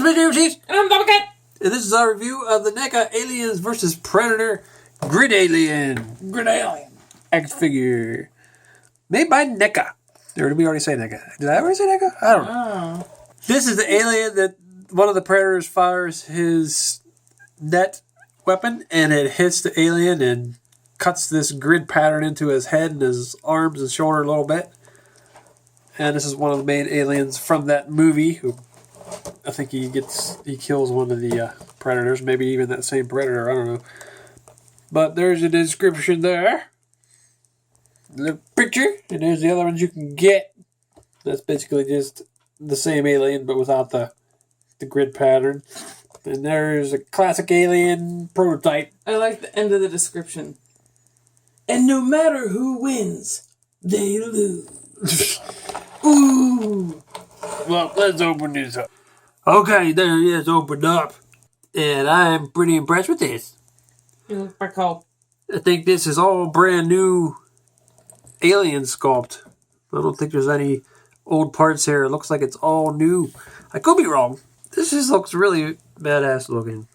me, Evilcheese. And I'm Double Cat. And this is our review of the NECA Aliens vs. Predator Grid Alien. Grid Alien. Action figure. Made by NECA. Or did we already say NECA? Did I already say NECA? I don't know. This is the alien that one of the Predators fires his net weapon and it hits the alien and cuts this grid pattern into his head and his arms and shoulder a little bit. And this is one of the main aliens from that movie. Who I think he kills one of the Predators, maybe even that same Predator. I don't know. But there's a description there. The picture, and there's the other ones you can get. That's basically just the same alien, but without the grid pattern. And there's a classic alien prototype. I like the end of the description. And no matter who wins, they lose. Ooh. Well, let's open this up. Okay, there it is, opened up. And I'm pretty impressed with this. You look pretty cool. I think this is all brand new alien sculpt. I don't think there's any old parts here. It looks like it's all new. I could be wrong. This just looks really badass looking.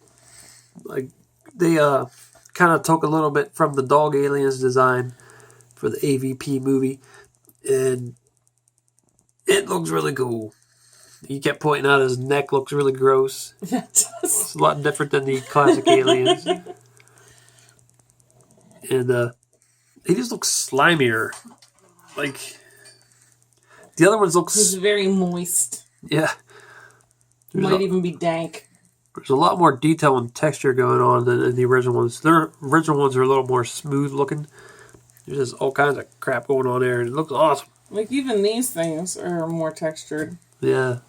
Like, they kind of took a little bit from the Dog Aliens design for the AVP movie. And it looks really cool. He kept pointing out his neck looks really gross. Yeah, it does. It's a lot different than the classic aliens. And he just looks slimier. Like, the other ones look... He's very moist. Yeah. Might even be dank. There's a lot more detail and texture going on than in the original ones. The original ones are a little more smooth looking. There's just all kinds of crap going on there. And it looks awesome. Like, even these things are more textured. Yeah.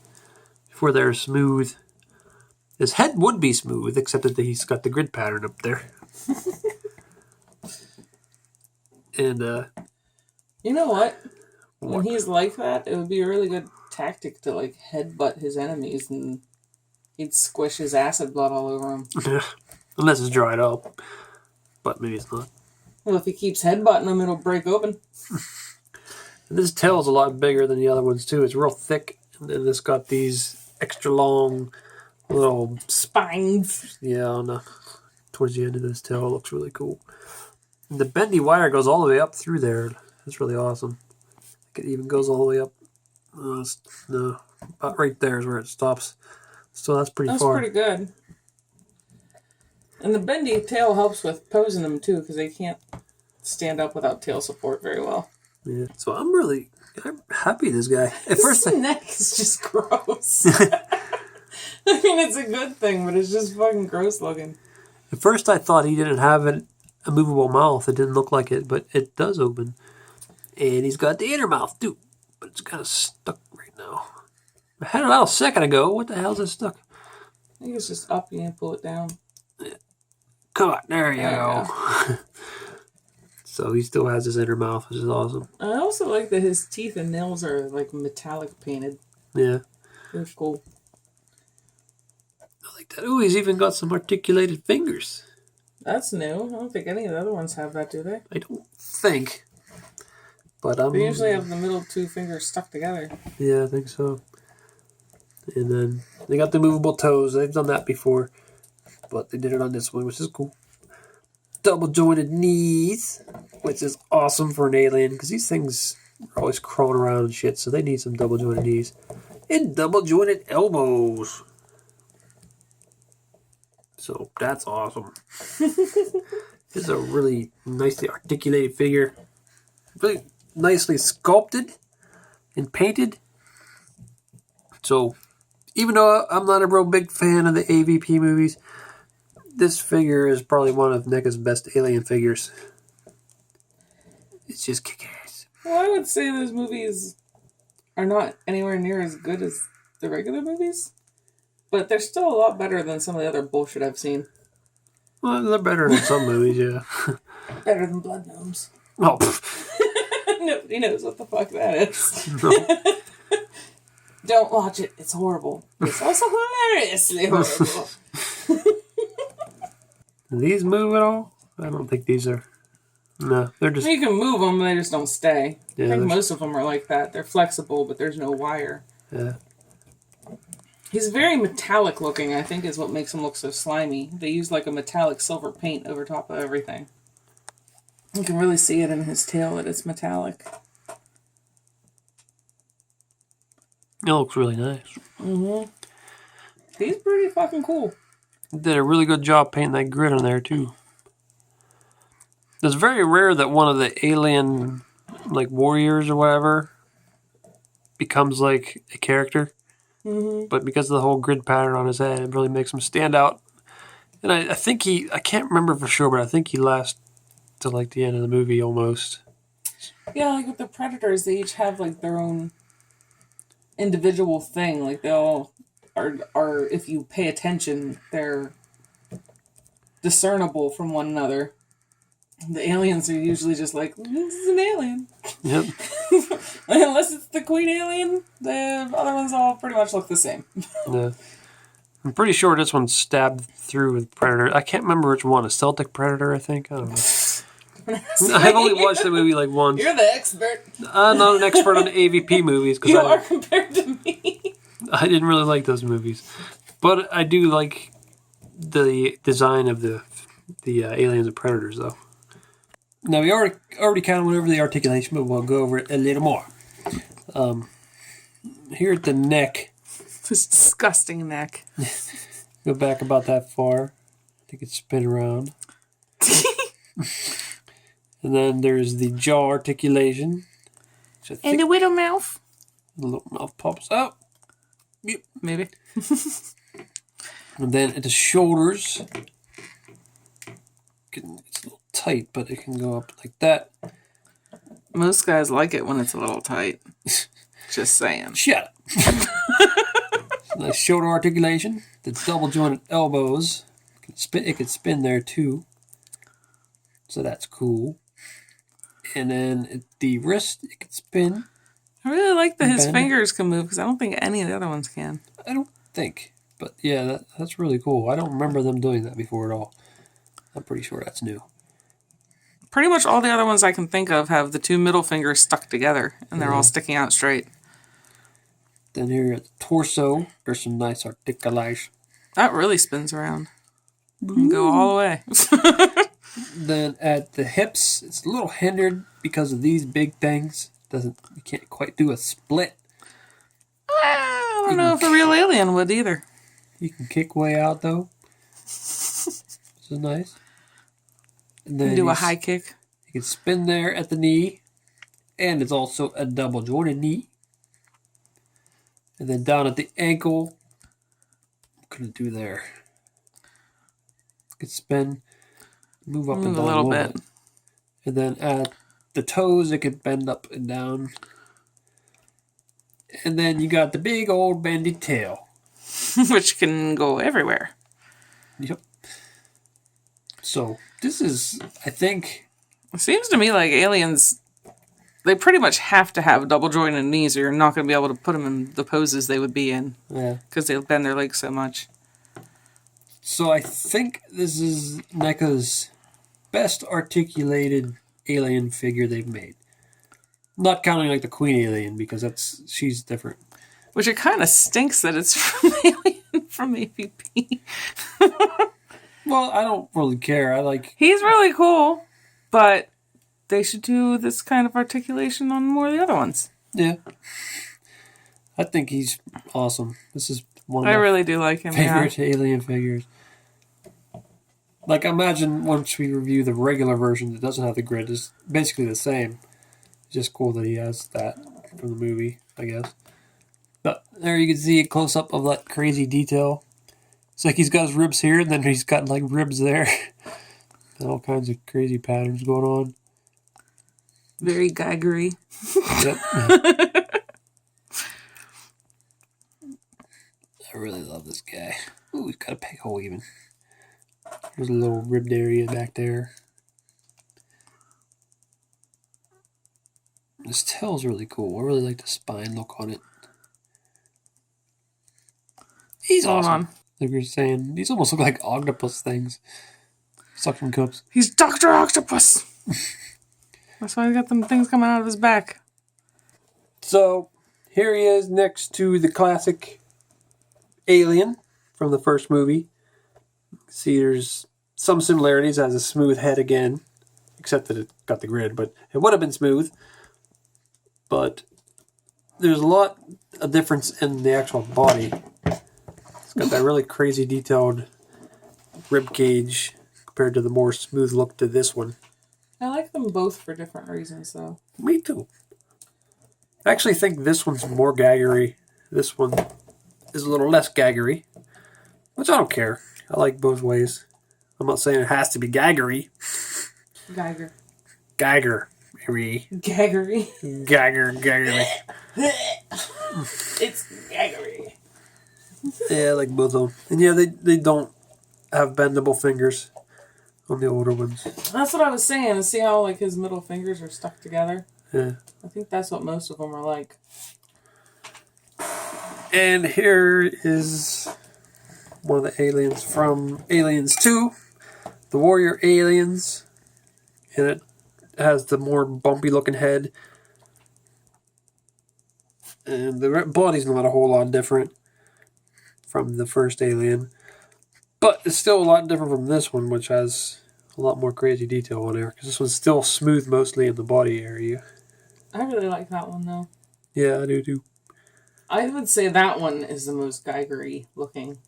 Before they're smooth. His head would be smooth, except that he's got the grid pattern up there. And, you know what? When he's like that, it would be a really good tactic to, like, headbutt his enemies and he'd squish his acid blood all over him. Unless it's dried up. But maybe it's not. Well, if he keeps headbutting them, it'll break open. And this tail's a lot bigger than the other ones, too. It's real thick. And then it's got these extra long little... spines. Yeah, towards the end of this tail. It looks really cool. And the bendy wire goes all the way up through there. That's really awesome. It even goes all the way up. No, about right there is where it stops. So that's pretty far. That's pretty good. And the bendy tail helps with posing them too, because they can't stand up without tail support very well. Yeah. So I'm happy this guy. At first, his neck is just gross. I mean, it's a good thing, but it's just fucking gross looking. At first, I thought he didn't have a movable mouth. It didn't look like it, but it does open. And he's got the inner mouth too, but it's kind of stuck right now. I had it out a second ago. What the hell is it stuck? I think it's just up. You need to pull it down. Yeah. Come on, there you go. So he still has his inner mouth, which is awesome. I also like that his teeth and nails are like metallic painted. Yeah. They're cool. I like that. Ooh, he's even got some articulated fingers. That's new. I don't think any of the other ones have that, do they? I don't think. But they usually have the middle two fingers stuck together. Yeah, I think so. And then they got the movable toes. They've done that before. But they did it on this one, which is cool. Double jointed knees, which is awesome for an alien, because these things are always crawling around and shit, so they need some double jointed knees. And double jointed elbows. So that's awesome. This is a really nicely articulated figure. Really nicely sculpted and painted. So, even though I'm not a real big fan of the AVP movies, this figure is probably one of NECA's best alien figures. It's just kick-ass. Well, I would say those movies are not anywhere near as good as the regular movies, but they're still a lot better than some of the other bullshit I've seen. Well, they're better than some movies, yeah. Better than Blood Gnomes. Oh, Nobody knows what the fuck that is. No. Don't watch it. It's horrible. It's also hilariously horrible. Do these move at all? I don't think these are. No, they're just... You can move them, they just don't stay. Yeah, I think most of them are like that. They're flexible, but there's no wire. Yeah. He's very metallic looking, I think, is what makes him look so slimy. They use like a metallic silver paint over top of everything. You can really see it in his tail that it's metallic. It looks really nice. Mm-hmm. He's pretty fucking cool. Did a really good job painting that grid on there, too. It's very rare that one of the alien, like, warriors or whatever becomes, like, a character. Mm-hmm. But because of the whole grid pattern on his head, it really makes him stand out. And I think I can't remember for sure, but I think he lasts to, like, the end of the movie almost. Yeah, like with the Predators, they each have, like, their own individual thing. Like, they all are, if you pay attention, they're discernible from one another. The aliens are usually just like, this is an alien. Yep. Unless it's the queen alien, the other ones all pretty much look the same. Yeah. I'm pretty sure this one's stabbed through with Predator. I can't remember which one. A Celtic Predator, I think? I don't know. I've only watched the movie like once. You're the expert. I'm not an expert on AVP movies. You are compared to me. I didn't really like those movies. But I do like the design of the aliens and predators, though. Now, we already kind of went over the articulation, but we'll go over it a little more. Here at the neck. This disgusting neck. Go back about that far. I think it's spin around. And then there's the jaw articulation. And the widow mouth. The little mouth pops out. Yep, maybe. And then at the shoulders, it's a little tight, but it can go up like that. Most guys like it when it's a little tight. Just saying. Shut up. Nice shoulder articulation. The double jointed elbows. It can spin there too. So that's cool. And then at the wrist, it can spin. I really like that his fingers can move because I don't think any of the other ones can. I don't think. But yeah, that's really cool. I don't remember them doing that before at all. I'm pretty sure that's new. Pretty much all the other ones I can think of have the two middle fingers stuck together and they're all sticking out straight. Then here at the torso, there's some nice articulation. That really spins around. And go all the way. Then at the hips, it's a little hindered because of these big things. You can't quite do a split. I don't know if a real alien would either. You can kick way out though. This is nice. And then do a high kick. You can spin there at the knee. And it's also a double jointed knee. And then down at the ankle, what can it do there? You can spin, move up and down a little bit. And then at the toes, it can bend up and down. And then you got the big old bendy tail. Which can go everywhere. Yep. So, this is, I think... It seems to me like aliens, they pretty much have to have double jointed knees or you're not going to be able to put them in the poses they would be in. Yeah. Because they'll bend their legs so much. So, I think this is NECA's best articulated alien figure they've made. Not counting like the Queen Alien, because she's different. Which it kind of stinks that it's from Alien from AVP. Well, I don't really care. He's really cool, but they should do this kind of articulation on more of the other ones. Yeah. I think he's awesome. This is one of I really do like him. favorite alien figures. Like, imagine once we review the regular version that doesn't have the grid, it's basically the same. It's just cool that he has that from the movie, I guess. But there you can see a close-up of that crazy detail. It's like he's got his ribs here, and then he's got, like, ribs there. And all kinds of crazy patterns going on. Very gaggery. Yep. I really love this guy. Ooh, he's got a peg hole even. There's a little ribbed area back there. This tail's really cool. I really like the spine look on it. He's awesome. Like you're saying, these almost look like octopus things. Suction cups. He's Dr. Octopus! That's why he's got them things coming out of his back. So, here he is next to the classic alien from the first movie. See, there's some similarities. It has a smooth head again, except that it got the grid, but it would have been smooth. But there's a lot of difference in the actual body. It's got that really crazy detailed rib cage compared to the more smooth look to this one. I like them both for different reasons, though. Me too. I actually think this one's more gaggery. This one is a little less gaggery, which I don't care. I like both ways. I'm not saying it has to be gaggery. Geiger. Gaggery. Gaggery. Gaggery. It's gaggery. Yeah, I like both of them. And yeah, they don't have bendable fingers on the older ones. That's what I was saying. See how like his middle fingers are stuck together? Yeah. I think that's what most of them are like. And here is one of the aliens from Aliens 2. The Warrior Aliens. And it has the more bumpy looking head. And the body's not a whole lot different from the first Alien. But it's still a lot different from this one, which has a lot more crazy detail on there. Because this one's still smooth mostly in the body area. I really like that one, though. Yeah, I do too. I would say that one is the most Geigery looking.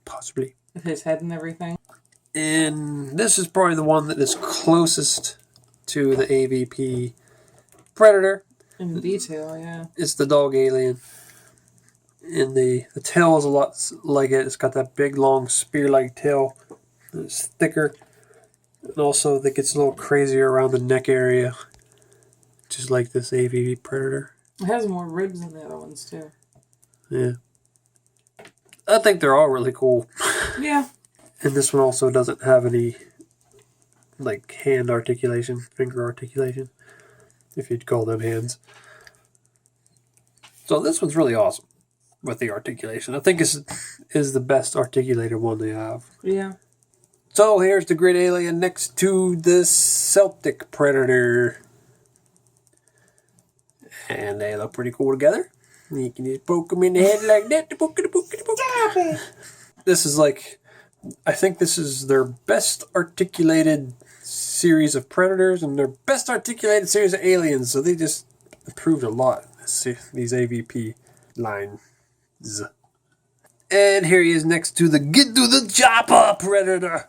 Possibly. With his head and everything. And this is probably the one that is closest to the AVP Predator. In detail, yeah. It's the dog alien. And the tail is a lot like it. It's got that big, long, spear-like tail. It's thicker. And also, it gets a little crazier around the neck area. Just like this AVP Predator. It has more ribs than the other ones, too. Yeah. I think they're all really cool. Yeah. And this one also doesn't have any, like, hand articulation, finger articulation, if you'd call them hands. So this one's really awesome with the articulation. I think is the best articulated one they have. Yeah. So here's the grid alien next to the Celtic Predator. And they look pretty cool together. You can just poke them in the head like that. This is like, I think this is their best articulated series of Predators and their best articulated series of aliens. So they just improved a lot, these AVP lines. And here he is next to the Get to the Chopper Predator.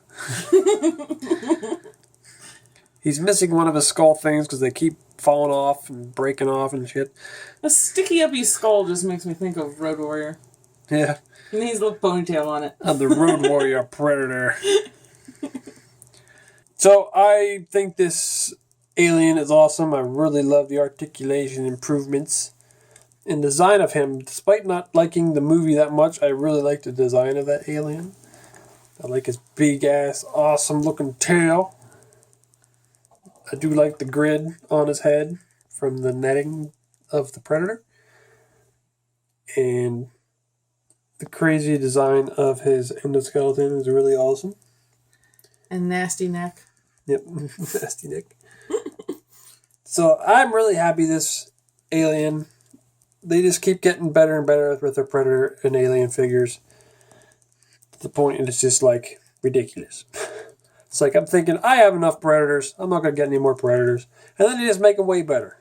He's missing one of his skull things because they keep falling off and breaking off and shit. A sticky uppy skull just makes me think of Road Warrior. Yeah. And he's a little ponytail on it. I'm the Road Warrior Predator. So I think this alien is awesome. I really love the articulation improvements and design of him. Despite not liking the movie that much, I really like the design of that alien. I like his big ass, awesome looking tail. I do like the grid on his head from the netting of the Predator. And the crazy design of his endoskeleton is really awesome. And nasty neck. Yep, nasty neck. So I'm really happy this alien. They just keep getting better and better with their Predator and alien figures. To the point it's just like ridiculous. It's like I'm thinking, I have enough Predators. I'm not going to get any more Predators. And then they just make them way better.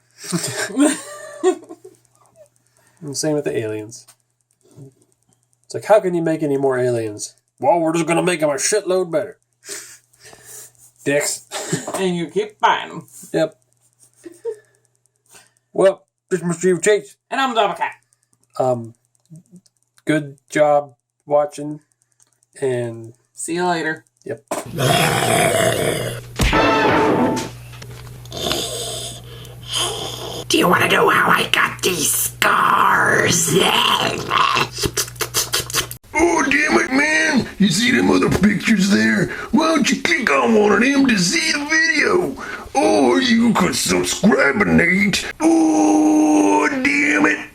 And same with the aliens. It's like, how can you make any more aliens? Well, we're just going to make them a shitload better. Dicks. And you keep buying them. Yep. Well, this is Mr. Evilcheese. And I'm Double Cat. Good job watching. And see you later. Yep. Do you want to know how I got these scars? Oh, damn it, man. You see them other pictures there? Why don't you click on one of them to see the video? Or you could subscribe, Nate. Oh, damn it.